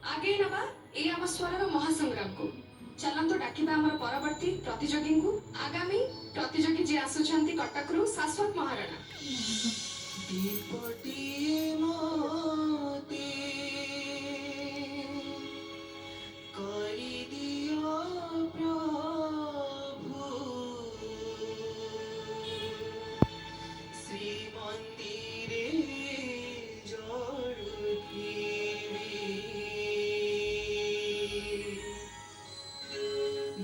आगे नबा ए आम स्वर महासंग्राम को चलंतु डाकिबा हमर परवर्ती प्रतियोगी को आगामी प्रतियोगी जे आसुचंती कटकरू शाश्वत महाराणा दीपटिए मोती करी दियो प्रभु श्री मंदिरे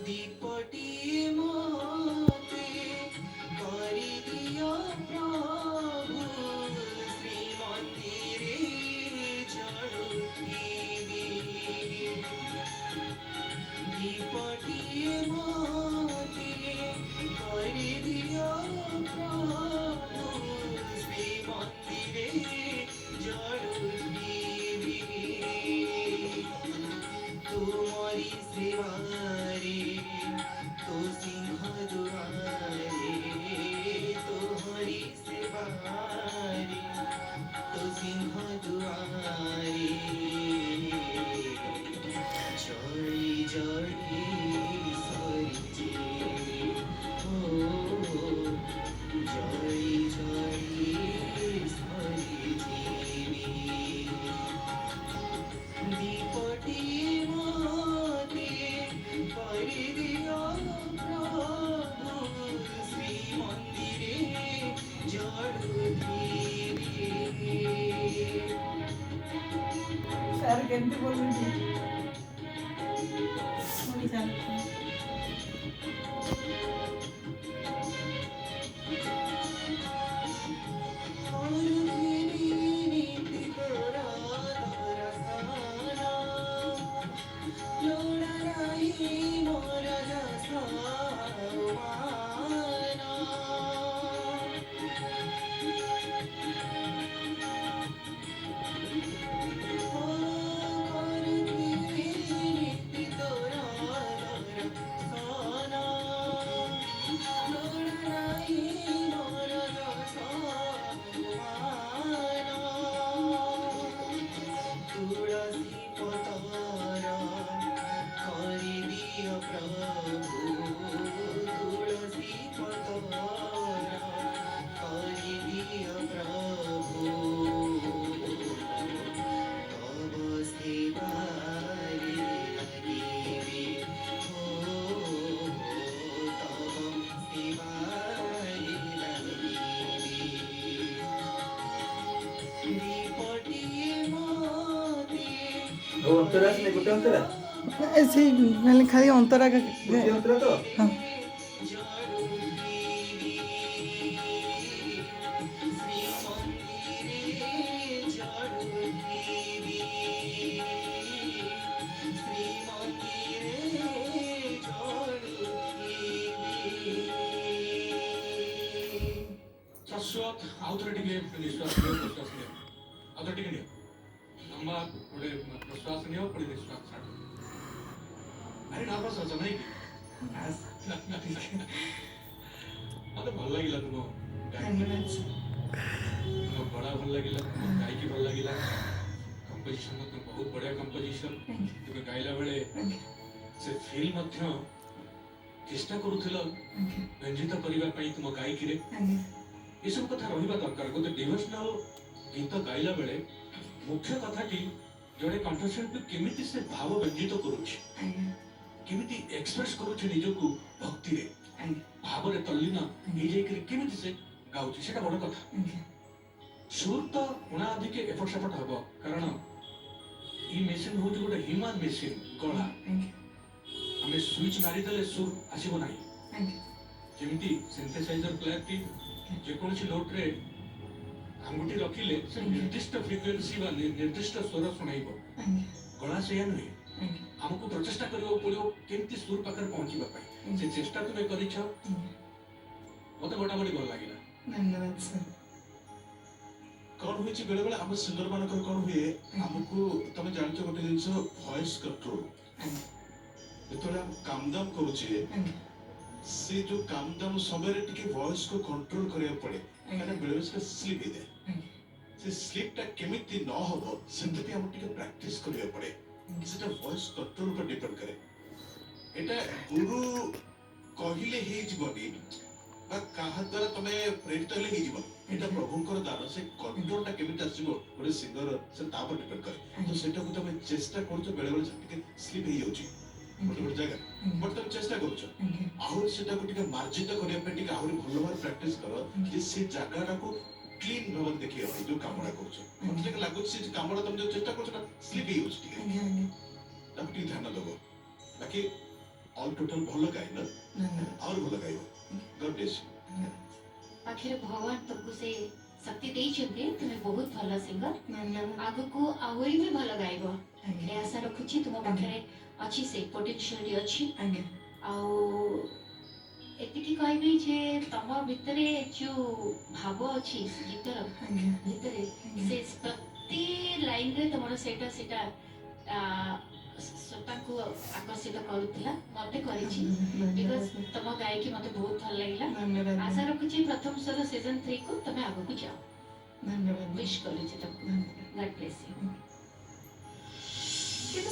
दीपटिए मोते करी दियो प्रभु श्री मंदिरे जड़ुथीबी दीपटिए मोते करी दियो प्रभु श्री मंदिरे जड़ुथीबी तुम्हारी सेवा तो सिंह दुआरे तुम्हारी सेवा तो सिंह दुआरे जड़ी जड़ी सरिजे हो जड़ी जड़ी सरिजे दीपटी मोते करी दियो प्रभु श्री मंदिरे जड़ुथीबी सर केमती बोलुची अंतरा से गोटे अंतरा ऐसे खाली खाली अंतरा का गोटे अंतरा तो हाँ शाश्वत आउथरे टिके निश्वास लियो प्रश्वास लियो आउथरे टिके नियो लंबा थोड़े प्रश्वास लियो थोड़े निश्वास छाड़ो अरे नर्वस हो जाओ नहीं मते भल लागिला तुम तुम बड़ा भल लागिला गायकी भल लागिला कंपोजिशन मत बहुत बढ़िया कंपोजिशन तुम गाइला बेले से फील मध्य चेष्टा करूथिलो व्यंजित करिवा पई तुम गायकी रे ये सब कथा रहिबा दरकार गोटे डिवोशनल गीत गाइला बेले मुख्य कथाटी जड़े कंठशिल्पी केमिति से भाव व्यंजित करुछि केमिति एक्सप्रेस करुछि निजको भक्ति रे भाव रे तल्लीन हे जेकि केमिति से गाउछि सेटा बड़ कथा सुर तो उना अधिक एफर्ट सफर्ट हबो कारण ई मेशिन होछि गोटे ह्यूमन मेशिन गला हमें स्विच मारी देले सुर आसीबो नाही जेमिति सिंथेसाइजर प्लेयर टी जेकोसी नोट रे आंगुठी रखिले से निर्दिष्ट फ्रिक्वेंसी वा निर्दिष्ट स्वर सुनाइबो गला से नुहे हमको प्रचेष्टा करियो पड़ियो केमती सुर पाकर पहुंचीबा पाई से चेष्टा तुमे करिछ मते मोटामोटी भल लागिला धन्यवाद सर कौन हुई बेले बेले आम सिंगर मानकर कौन हुए आमको तुम जानछ गोटे जिंस वॉइस कंट्रोल जेतले हम काम दाम करूचे से जो काम दाम समय रे टिके वॉइस को कंट्रोल करिया पड़े माने बेले बेले स्लिप दे से स्लिप टा केमिति न होबो सेंति हम टिके प्रैक्टिस करिया पड़े সেটা ভয়েস কন্ট্ରୋଲ ଉପରେ ଡିପେଣ୍ଡ କରେ। এটা ଗୁରୁ କହିଲେ ହେଇଯିବନି ବା କାହା ଦ୍ୱାରା ତମେ ପ୍ରେରିତ ହେଲେ ହେଇଯିବନି। এটা ପ୍ରଭୁଙ୍କର ଦାନ। ସେ କଣ୍ଟ୍ରୋଲଟା କେମିତି ଆସିବ ଗୋଟେ ସିଙ୍ଗର ସେ ତା ଉପରେ ଡିପେଣ୍ଡ କରେ। ତ ସେଟାକୁ ତମେ ଚେଷ୍ଟା କରୁଛ, ବେଳେ ବେଳେ ଟିକେ ସ୍ଲିପ୍ ହେଇଯାଉଛି ଗୋଟେ ଗୋଟେ ଜାଗାରେ, ବଟ୍ ତମେ ଚେଷ୍ଟା କରୁଛ ଆହୁରି ସେଟାକୁ ଟିକେ ମାର୍ଜିତ କରିବା ପାଇଁ ଟିକେ ଆହୁରି ଭଲ ଭାବରେ ପ୍ରାକ୍ଟିସ କର ଯେ ସେ ଜାଗାଟାକୁ କ୍ଲିନ୍ ଭାବରେ ଦେଖିବା ପାଇଁ ଯୋଉ କାମଟା କରୁଛ। ମତେ ଟିକେ ଲାଗୁଛି ସେ କାମଟା ତମେ ଯୋଉ ଚେଷ୍ଟା କରୁଛ ନା ସ୍ଲିପ୍ ହେଇଯାଉଛି ଟିକେ, ତାକୁ ଟିକେ ଧ୍ୟାନ ଦବ। ବାକି ଅଲ୍ ଟୋଟାଲ ଭଲ ଗାଇନ, ଆହୁରି ଭଲ ଗାଇବ। ଗଡ୍ ବ୍ଲେସ୍ ୟୁ। आखिर भगवान तुमको से शक्ति देइछन्ते, तुमे बहुत भल सिंगर, आगको आहुरी भी भल गाइबो ए आशा रखुछि। तुम पाखरे अछि से पोटेंशियल अछि आउ एतिकी कहबी जे तम भितरे जो भाव अछि गीतर भितरे से प्रति लाइन रे तमरो सेटा सेटा श्रोताଙ୍କୁ आकर्षित କରୁଥିଲା, ମତେ କରିଛି। बिकॉज तम गायकी मते बहुत भल लागिला। आशा रखुछि प्रथम स्वर सीजन 3 को तमे आगको जाओ। विश करूछि तुमको। God bless you.